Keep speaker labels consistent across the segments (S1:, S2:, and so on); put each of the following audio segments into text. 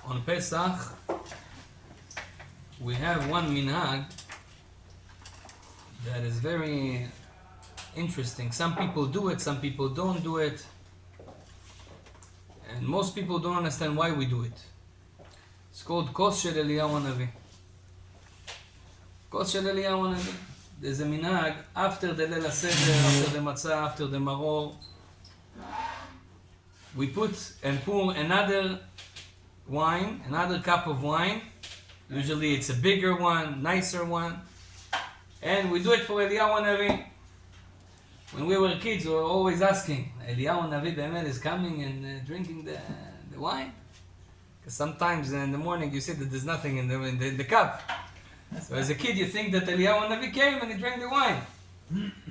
S1: On Pesach, we have one minhag that is very interesting. Some people do it, some people don't do it. And most people don't understand why we do it. It's called Kos Shel Eliyahu haNavi. Kos Shel Eliyahu haNavi. There's a minhag after the Leil HaSeder, after the Matzah, after the Maror. We put and pour another wine, another cup of wine. Usually it's a bigger one, nicer one. And we do it for Eliyahu haNavi. When we were kids, we were always asking, Eliyahu haNavi Be'emet is coming and drinking the wine? Because sometimes in the morning you see that there's nothing in the cup. So as a kid you think that Eliyahu haNavi came and he drank the wine.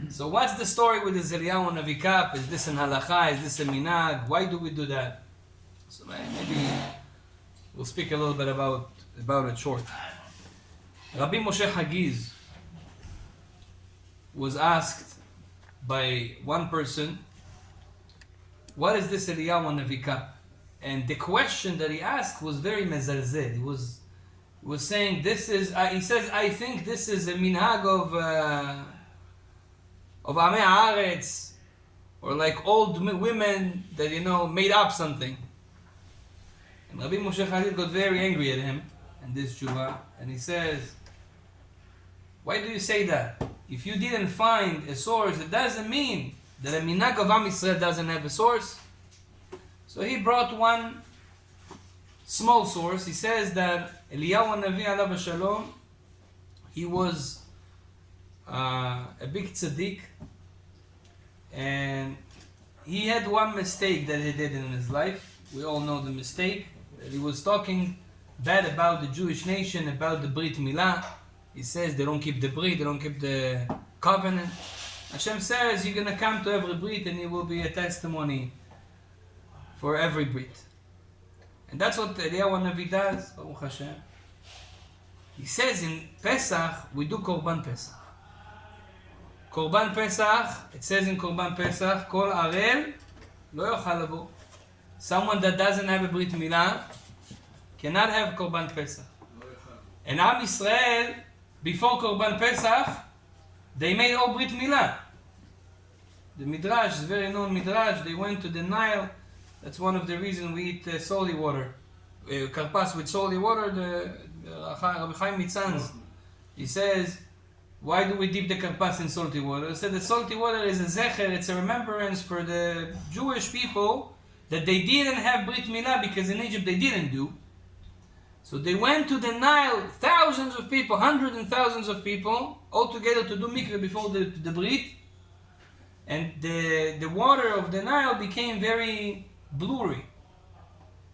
S1: So what's the story with this Eliyahu haNavi cup? Is this an halacha? Is this a minhag? Why do we do that? So maybe we'll speak a little bit about it short. Rabbi Moshe Hagiz was asked by one person, what is this Eliyahu haNavi cup? And the question that he asked was very mezalzel. He was saying, this is, he says, I think this is a minhag of Amei Haaretz, or like old women that, made up something. And Rabbi Moshe Hagiz got very angry at him and this tshuva, and he says, why do you say that? If you didn't find a source, it doesn't mean that a minhag of Am Yisrael doesn't have a source. So he brought one small source. He says that Eliyahu haNavi alav shalom, he was a big tzaddik, and he had one mistake that he did in his life. We all know the mistake. He was talking bad about the Jewish nation, about the Brit Milah. He says they don't keep the Brit, they don't keep the covenant. Hashem says you're going to come to every Brit and it will be a testimony for every Brit. And that's what Eliyahu haNavi does, Baruch Hashem. He says in Pesach, we do Korban Pesach. Korban Pesach, it says in Korban Pesach, Kol Arel lo yochal labo. Someone that doesn't have a Brit Milah cannot have Korban Pesach. And Am Yisrael, before Korban Pesach, they made all Brit Milah. The Midrash is very known Midrash. They went to the Nile. That's one of the reasons we eat salty water. Karpas with salty water, Rabbi Chaim Mitzanz, he says, why do we dip the karpas in salty water? He said the salty water is a zecher, it's a remembrance for the Jewish people that they didn't have Brit Milah because in Egypt they didn't do. So they went to the Nile, thousands of people, hundreds and thousands of people, all together to do mikveh before the Brit. And the water of the Nile became very blurry.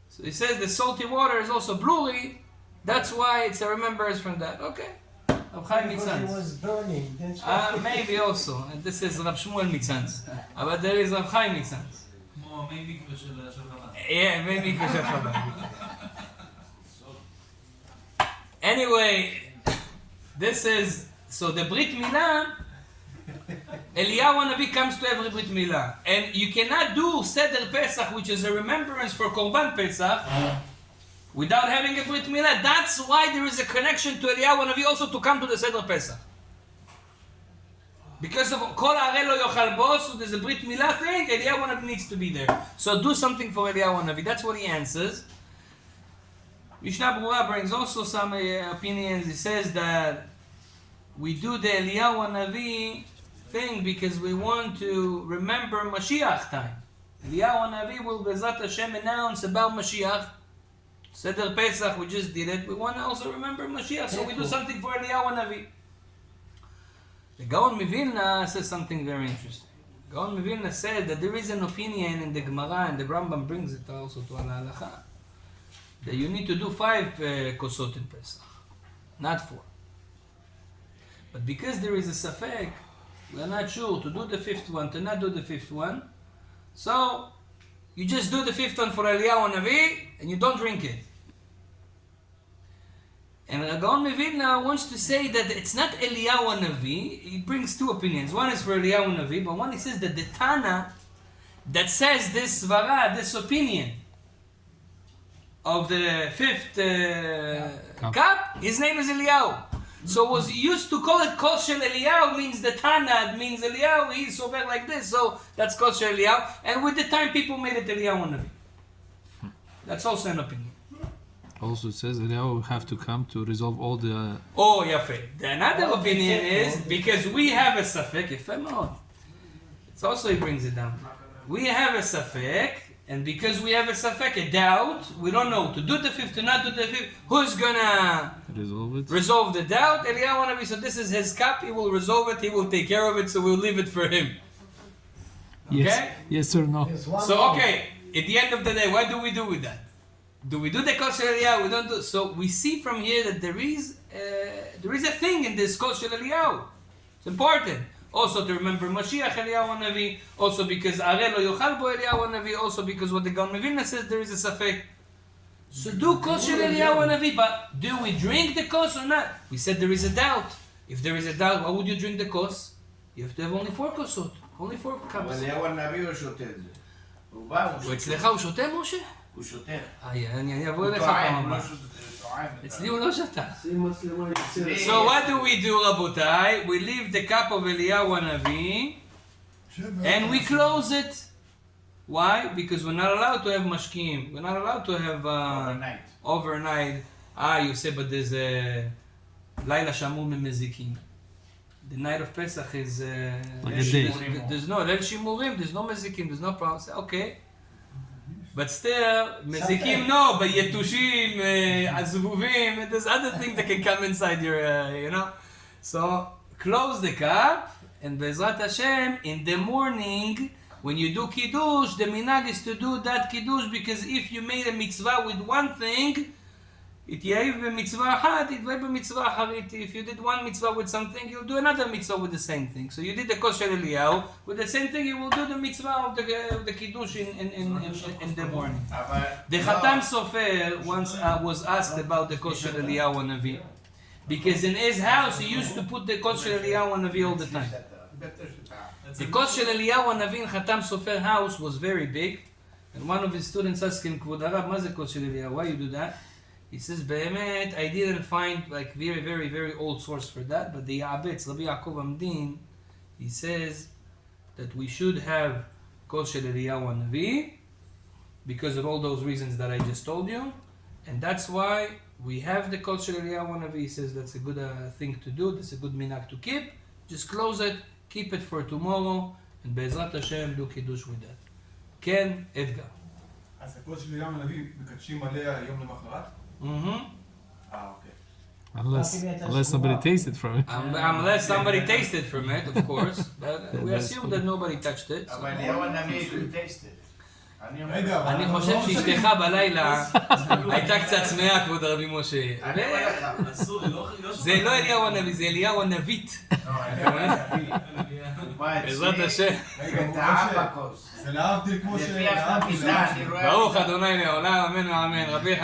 S1: So he says the salty water is also blurry, that's why it's a remembrance from that. Okay.
S2: Because it was burning. That's why.
S1: Maybe also. And this is Rab Shmuel Mitzanz. But there is Rab Chaim Mitzanz. Yeah, maybe mikveh shel Chabad. Anyway, this is, so the Brit Milah, Eliyahu haNavi comes to every Brit Milah. And you cannot do Seder Pesach, which is a remembrance for Korban Pesach, without having a Brit Milah. That's why there is a connection to Eliyahu haNavi also to come to the Seder Pesach. Because of Kol Arel lo yochal bo, so there's a Brit Milah thing, Eliyahu haNavi needs to be there. So do something for Eliyahu haNavi. That's what he answers. Mishnah Berurah brings also some opinions. He says that we do the Eliyahu haNavi thing because we want to remember Mashiach time. Eliyahu haNavi will Bezrat Hashem announce about Mashiach. Seder Pesach, we just did it. We want to also remember Mashiach, so we do something for Eliyahu haNavi. The Gaon Mivilna says something very interesting. Gaon Mivilna said that there is an opinion in the Gemara, and the Rambam brings it also to Al-Halacha, that you need to do 5 kosot in Pesach, not 4. But because there is a safek, we are not sure to do the 5th one, to not do the 5th one, so you just do the 5th one for Eliyahu haNavi, and you don't drink it. And Gaon Mivilna wants to say that it's not Eliyahu haNavi. He brings 2 opinions. One is for Eliyahu haNavi, but one he says that the Tana that says this svara, this opinion, of the fifth cup, his name is Eliyahu. So was used to call it Kol Shel Eliyahu, means the Tanad, means Eliyahu, he's so bad like this, so that's Kol Shel Eliyahu. And with the time, people made it Eliyahu haNavi. That's also an opinion.
S3: Also, it says Eliyahu will have to come to resolve all the.
S1: Oh, Yafe. Another opinion is because we have a Safek, Yafe מאוד. It's also, he brings it down. We have a Safek, and because we have a Safek, a doubt, we don't know to do the fifth, to not do the fifth, who's gonna resolve the doubt? Eliyahu haNavi. So this is his cup, he will resolve it, he will take care of it, so we'll leave it for him. Okay?
S3: Yes, yes or no?
S1: So, okay, at the end of the day, what do we do with that? Do we do the Kol Shel Eliyahu? We don't do. So we see from here that there is a thing in this Kol Shel Eliyahu. It's important. Also to remember Mashiach Eliyahu haNavi. Also because Areh lo yochal bo Eliyahu haNavi. Also because what the Gaon Mevilna says, there is a Safek. So do Kol Shel Eliyahu haNavi. But do we drink the kos or not? We said there is a doubt. If there is a doubt, why would you drink the kos? You have to have only 4 kosot. Only 4 cups.
S4: אליהו הנביא הוא שותה את זה. הוא בא, הוא שותה.
S1: אצלך הוא שותה, משה?
S4: הוא שותה.
S1: אני אבוא אליך פעם הבאה. אצלי הוא לא שתה.
S2: שים מצלמה יוצרת.
S1: So what do we do, רבותיי? We leave the cup of Eliyahu haNavi and we close it. Why? Because we're not allowed to have mashkim. We're not allowed to have overnight. You say, but there's a לילה שמור ממזיקים. The night of Pesach is
S3: like a day.
S1: There's no ליל שימורים, there's no מזיקים, there's no problem. Say, okay. But still, מזיקים no, but יתושים, הזבובים, there's other things that can come inside your, you know. So, close the cup, and Bezrat Hashem, in the morning, when you do Kiddush, the minhag is to do that Kiddush, because if you made a mitzvah with one thing, it yahiv b'mitzvah achad, it yahiv b'mitzvah acharit. If you did one mitzvah with something, you'll do another mitzvah with the same thing. So you did the Kol Shel Eliyahu, with the same thing you will do the mitzvah of the Kiddush in the morning. The Chatam Sofer once was asked about the Kol Shel Eliyahu haNavi, because in his house he used to put the Kol Shel Eliyahu haNavi all the time. The Kol Shel Eliyahu haNavi in Chatam Sofer house was very big, and one of his students asked him, Kvod Harab, מה זה Kol Shel Eliyahu? Why you do that? He says, באמת, I didn't find like very, very, very old source for that, but the Ya'abetz, Rabbi Yakobov, he says that we should have Kol Shel Eliyahu haNavi because of all those reasons that I just told you, and that's why we have the Kol Shel Eliyahu haNavi. He says that's a good thing to do, that's a good minhag to keep. Just close it, keep it for tomorrow, and Be'ezrat Hashem do Kiddush with that. Ken, Edgar.
S5: אז הקול של אליהו הנביא מקדשים עליה יום למחרת?
S4: אוקיי.
S3: Unless somebody tasted from it.
S1: Unless somebody tasted from it, of course. But we assume that nobody touched it.
S4: אבל אליהו הנביא טייסטד.
S1: אני חושב שאשתך בלילה הייתה קצת צמאה, כבוד הרבי משה. זה לא אליהו הנביא, זה אליהו הנבית. בעזרת השם.
S4: וטעה בכוס.
S5: זה להבדיל כמו
S4: לפי החבילה, אני רואה...
S1: ברוך אדוני לעולם, אמן ואמן. רבי